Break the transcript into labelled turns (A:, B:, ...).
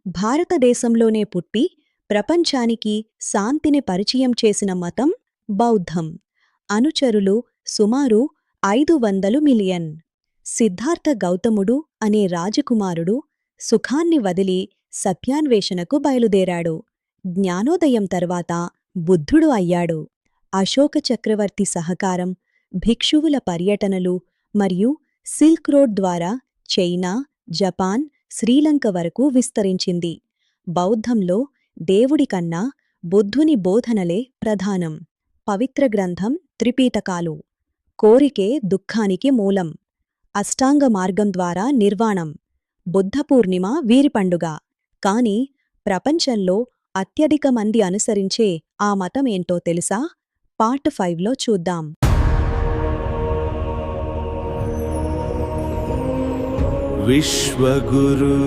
A: భారతదేశంలోనే పుట్టి ప్రపంచానికి శాంతిని పరిచయం చేసిన మతం బౌద్ధం. అనుచరులు సుమారు 500 మిలియన్. సిద్ధార్థ గౌతముడు అనే రాజకుమారుడు సుఖాన్ని వదిలి సత్యాన్వేషణకు బయలుదేరాడు. జ్ఞానోదయం తర్వాత బుద్ధుడు అయ్యాడు. అశోక చక్రవర్తి సహకారం, భిక్షువుల పర్యటనలు మరియు సిల్క్ రోడ్ ద్వారా చైనా, జపాన్, శ్రీలంక వరకు విస్తరించింది. బౌద్ధంలో దేవుడికన్నా బుద్ధుని బోధనలే ప్రధానం. పవిత్ర గ్రంథం త్రిపీటకాలు. కోరికే దుఃఖానికి మూలం. అష్టాంగ మార్గం ద్వారా నిర్వాణం. బుద్ధ పూర్ణిమ వీరి పండుగ. కాని ప్రపంచంలో అత్యధిక మంది అనుసరించే ఆ మతమేంటో తెలుసా? పార్ట్ 5లో చూద్దాం.
B: విశ్వగురు